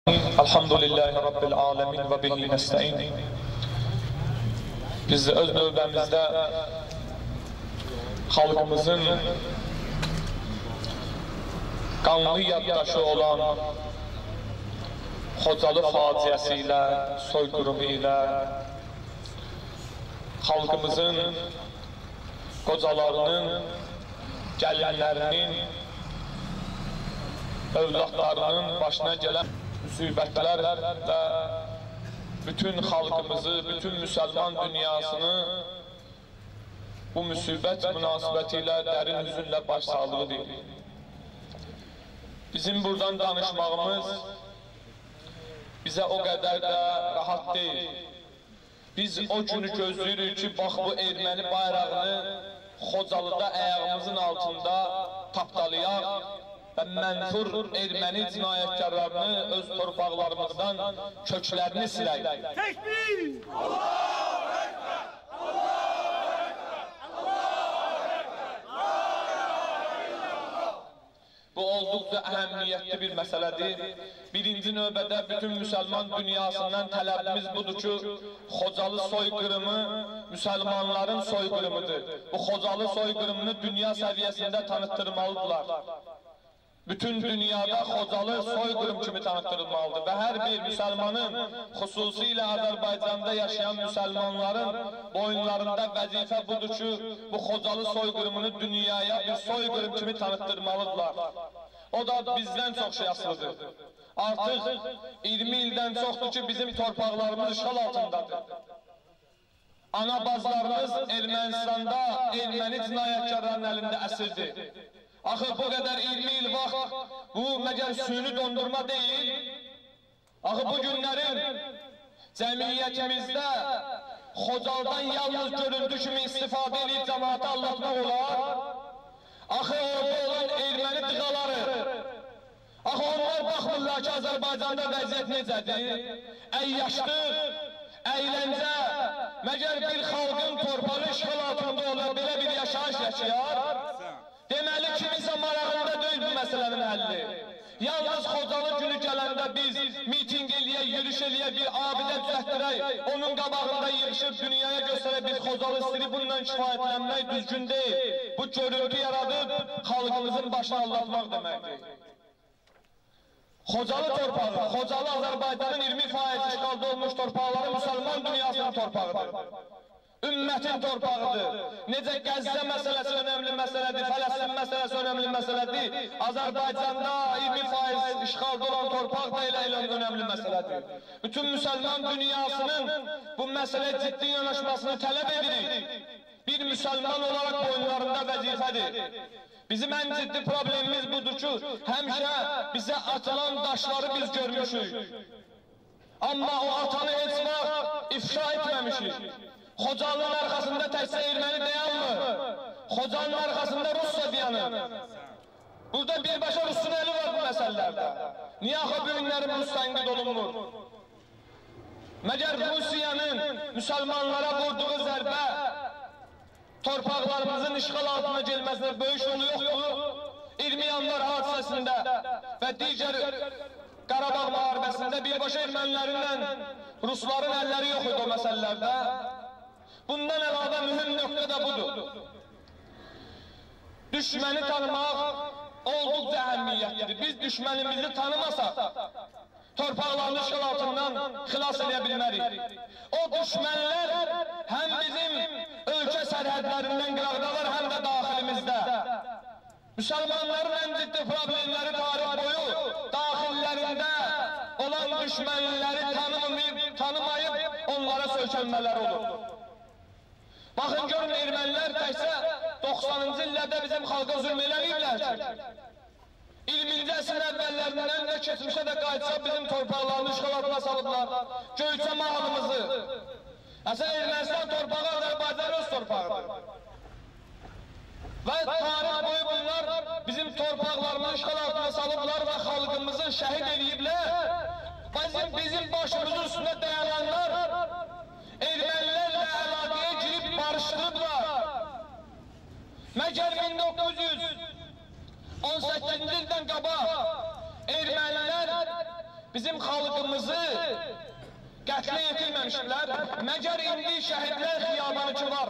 Elhamdülillahi Rabbil alemin ve bihi nesta'in. Biz öz növbəmizdə xalqımızın qanlı yaddaşı olan Xocalı faciəsi ilə, soyqırımı ilə xalqımızın qocalarının, gəlinlərinin, övladlarının başına gələn müsibətlər və bütün xalqımızı, bütün müsəlman dünyasını bu müsibət münasibəti ilə dərin hüzünlə başsağlığı deyil. Bizim buradan danışmağımız bizə o qədər də rahat deyil. Biz o günü gözləyirik ki, bax bu erməni bayrağını Xocalıda ayağımızın altında tapdalayaq və mənfur erməni cinayətkarlarını öz torpaqlarımızdan köklərini silək. Tekbir! Allahu Ekber! Allahu Ekber! Allahu Ekber! Bu olduqca əhəmiyyətli bir məsələdir. Birinci növbədə bütün müsəlman dünyasından tələbimiz budur ki, Xocalı soyqırımı müsəlmanların soyqırımıdır. Bu Xocalı soyqırımını dünya səviyyəsində tanıtdırmalıdırlar. Bütün dünyada Xocalı soyqırım kimi tanıtdırılmalıdır və hər bir müsəlmanın, xüsusilə Azərbaycanda yaşayan müsəlmanların boyunlarında vəzifə budur ki, bu Xocalı soyqırımını dünyaya bir soyqırım kimi tanıtdırmalıdırlar. O da bizdən çox şey asılıdır. Artıq 20 ildən çoxdur ki, bizim torpaqlarımız işğal altındadır. Ana bazlarımız Ermənistanda erməni cinayətkarlarının əlində əsirdir. Axı bu qədər 20 il vaxt bu məgər süni dondurma deyil. Axı bu günlərin cəmiyyətimizdə Xocalıdan yalnız görüldü kimi istifadə edib cəmaatı aldatmaq olar. Axı orada olan erməni dıqaları, axı onlar baxmırlar ki, Azərbaycanda vəziyyət necədir? Əyyaşlıq, əyləncə, məgər bir xalqın torpağı işğal altında olan belə bir yaşayış yaşayar? Deməli, kimisə marağında deyil bu məsələnin həlli. Yalnız Xocalı günü gələndə biz miting eləyək, yürüyüş eləyək, bir abidə düzəltdirək, onun qabağında yığışıb dünyaya göstərək, biz Xocalı istiri bundan kifayətlənmək düzgün deyil. Bu görüntü yaradıb xalqımızın başını aldatmaq deməkdir. Xocalı torpağı, Xocalı Azərbaycanın 20% işğalda olmuş torpaqları müsəlman dünyasının torpağıdır. Ümmətin torpağıdır. Necə Qəzza məsələsi önəmli məsələdir, Fələstin məsələsi önəmli məsələdir. Azərbaycanda 20% işğalda olan torpaq da elə önəmli məsələdir. Bütün müsəlman dünyasının bu məsələyə ciddi yanaşmasını tələb edirik. Bir müsəlman olaraq boyunlarında vəzifədir. Bizim ən ciddi problemimiz budur ki, həmişə bizə atılan daşları biz görmüşük. Amma o atanı heç vaxt ifşa etməmişik. Xocalının arxasında təkcə erməni dayanmır. Xocalının arxasında Rusya dayanır. Burada birbaşa Rusun əli var bu məsələlərdə. Niyə axı bu günlərin Rus tənqid olunmur? Məgər Rusiyanın müsəlmanlara vurduğu zərbə torpaqlarımızın işğal altına gelməsinə böyük yolu yoxdur. 20 yanvar hadisəsində və digər Qarabağ müharibəsində birbaşa ermənilərindən Rusların əlləri yox idi o məsələlərdə. Bundan əlavə mühüm nöqtə də budur. Düşməni tanımaq olduqca əhəmiyyətlidir. Biz düşmənimizi tanımasaq, torpaqlarını işğal altından xilas edə bilmərik. O düşmənlər həm bizim ölkə sərhədlərindən qıraqdalar, həm də daxilimizdə. Müsəlmanların ən ciddi problemləri tarix boyu daxillərində olan düşmənləri tanımayıb onlara söykənmələri olur. Baxın görün, ermənilər təkcə 90-cı illərdə bizim xalqa zülm eləyiblər ki, 20-ci əsrin əvvəllərindən də keçmişə də qayıtsa bizim torpaqlarını işğal altına salıblar, Göyçə malımızı. Əsən Ermənistan torpağı Azərbaycan öz torpağıdır. Və tarix boyu bunlar bizim torpaqlarını işğal altına salıblar və xalqımızı şəhid ediblər. Bizim başımızın üstündə dayananlar ermənilərlə əlaqəyə girib barışdırıblar. Məgər 1918-ci ildən qabaq ermənilər bizim xalqımızı qətlə yetirməmişdilər. Məgər indi Şəhidlər Xiyabanı ki var.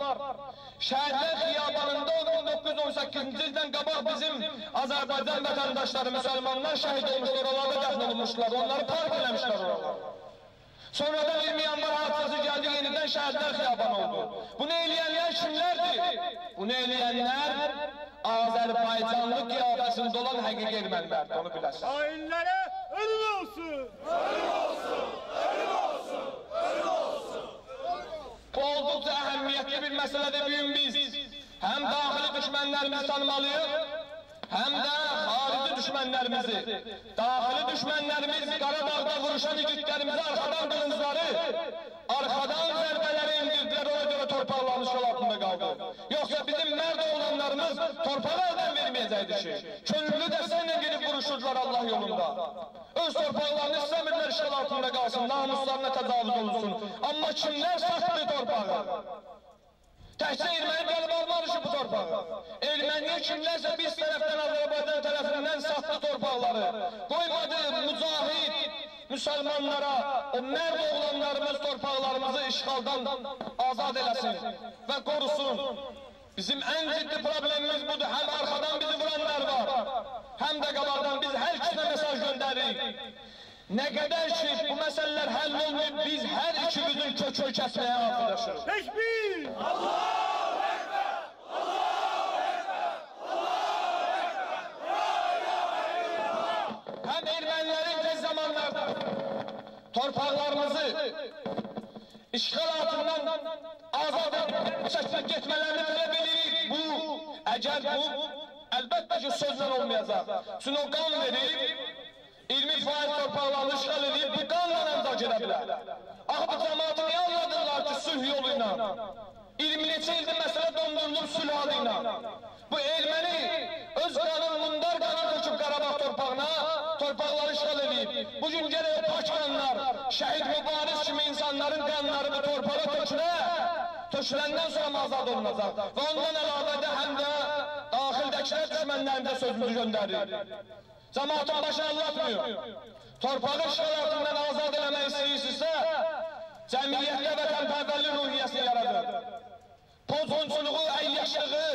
Şəhidlər Xiyabanında 1918-ci ildən qabaq bizim Azərbaycan vətəndaşları, müsəlmanlar şəhid olmuşlar, onlarda dəfn olunmuşlar, onları park eləmişlər oralar. Sonradan 20 yanvar hadisəsi gəldi, yenidən Şəhidlər Xiyabanı oldu. Bunu eləyənlər kimlərdir? Bunu eləyənlər Azərbaycanlı qiyafəsində olan həqiqi ermənilərdir, onu biləsiniz. Hainlərə ölüm olsun! Ölüm olsun! Ölüm olsun! Ölüm olsun! Bu olduqca əhəmiyyətli bir məsələdir. Bugün biz həm daxili düşmənlərimizi tanımalıyıq, həm də xarici düşmənlərimizi. Daxili düşmənlərimiz Qarabağda vuruşan igidlərimizi arxadan qılıncları, arxadan zərbələri indirdilər, ona görə torpaqlarımız şol altında qaldı. Yoxsa bizim mərd oğlanlarımız torpağı əldən verməyəcəkdir ki, könüllü dəstəklə gedib vuruşurdular Allah yolunda. Öz torpaqlarını istəmirlər işğal altında qalsın, namuslarına təcavüz olunsun. Amma kimlər satdı torpağı? Təkcə erməni gəlib almamışı bu torpağı. Erməniyə kimlərsə biz tərəfdən, Azərbaycan tərəfindən satdı torpaqları. Qoymadı mücahid müsəlmanlara, o mərd oğlanlarımız torpaqlarımızı işğaldan azad eləsin və qorusun. Bizim ən ciddi problemimiz budur. Həm arxadan bizi vuranlar var, həm də qabaqdan biz hər ikisinə mesaj göndəririk. Nə qədər ki, bu məsələlər həll olmayıb, biz hər ikimizin kök kəsməyə hazırlaşırıq. Tekbir! Allahu Ekber! Allahu Ekber! Allahu Ekber! La ilahe illallah! Həm ermənilərin tez zamanlarda torpaqlarımızı işğal altından azad çəkmək getmələrini tələb edirik. Bu, əgər bu, əlbəttə ki, sözlə olmayacaq. Çünki o qan verib, 20% torpaqlarını işğal edib, bu qanla əmzak edə bilər. Axı bu cəmaatı niyə anladırlar ki, sülh yolu ilə? 20 neçə ildir məsələ dondurulub sülh adı ilə. Bu erməni öz qanın, mundar qanı töküb Qarabağ torpağına, torpaqları işğal edib. Bugün gələk pak qanlar, şəhid mübariz kimi insanların qanları bu torpağa töküləndən sonra azad olunacaq. Və ondan əlavədə həm də daxildəkilər düşmənlərində sözümüzü göndərir. Cəmaatın başı anlatmıyor. Torpağı işğal altından azad eləmək istəyirsinizsə, cəmiyyətdə vətənpərvərlik ruhiyyəsini yaradır. Pozğunçuluğu, əyyaşlığı,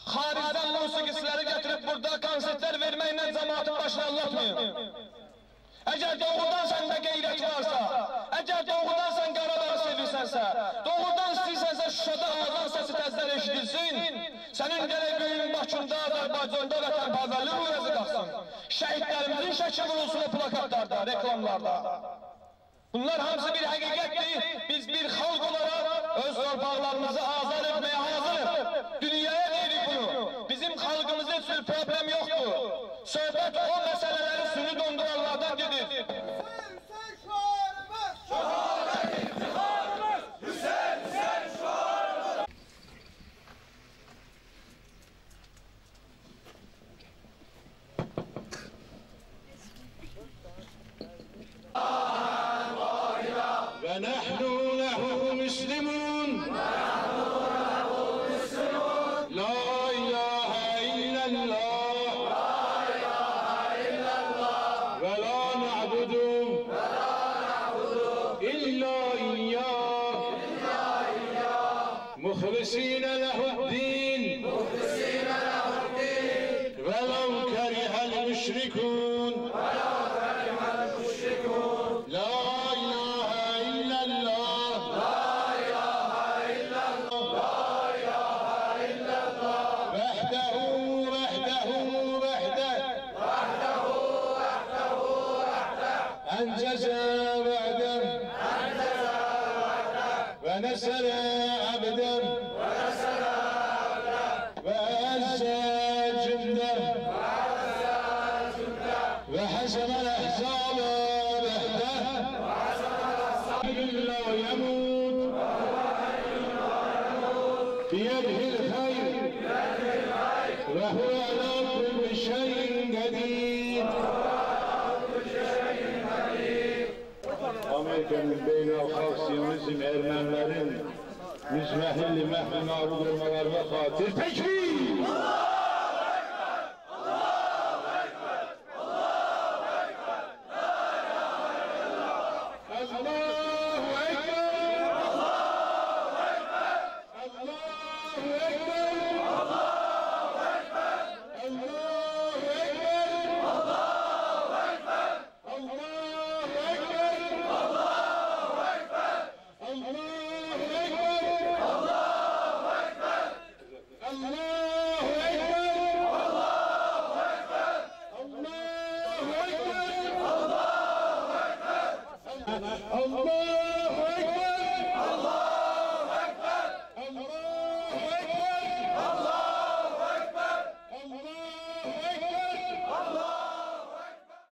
xaricdən musiqisləri gətirib burada konsertlər verməklə cəmaatın başını anlatmayın. Əgər doğrudan səndə qeyrət varsa, əgər doğrudan sən Qarabağı sevirsənsə, doğrudan istəyirsənsə Şuşada azan səsi təzlər eşidilsin, sənin gələk böyün Bakında, Azərbaycanda vətənpərvərlik ruhiyyəsi qalsın. Şəhidlərimizin şəkli vurulsun o plakatlarda, reklamlarda. Bunlar hamısı bir həqiqətdir. Biz bir xalq olaraq öz torpaqlarımızı azad etməyə hazırıq. Dünyaya deyirik bunu. Bizim xalqımızda heç bir problem yoxdur. Söhbət o məsələləri sünü donduranlardan gedir. Hüseyin şuarımız! Şehadet iftiharımız! Hüseyin şuarımız! ونحن له مسلمون لا إله إلا الله ولا نعبد إلا إياه مخلصين له الدين ولو كره المشركون لا إله إلا الله وحده أنجز وعده ونسر عبده وأعز جنده وحسم الأحزاب وحده لا يموت بيده الخير وهو على كل شيء قدير. Amerika'nın beynel-halk Siyonizm Ermenilerin müzmehilli mehli mağrur olmalarına hatir tekbir! Allahu Ekber! Allahu Ekber! Allahu Ekber! La Allah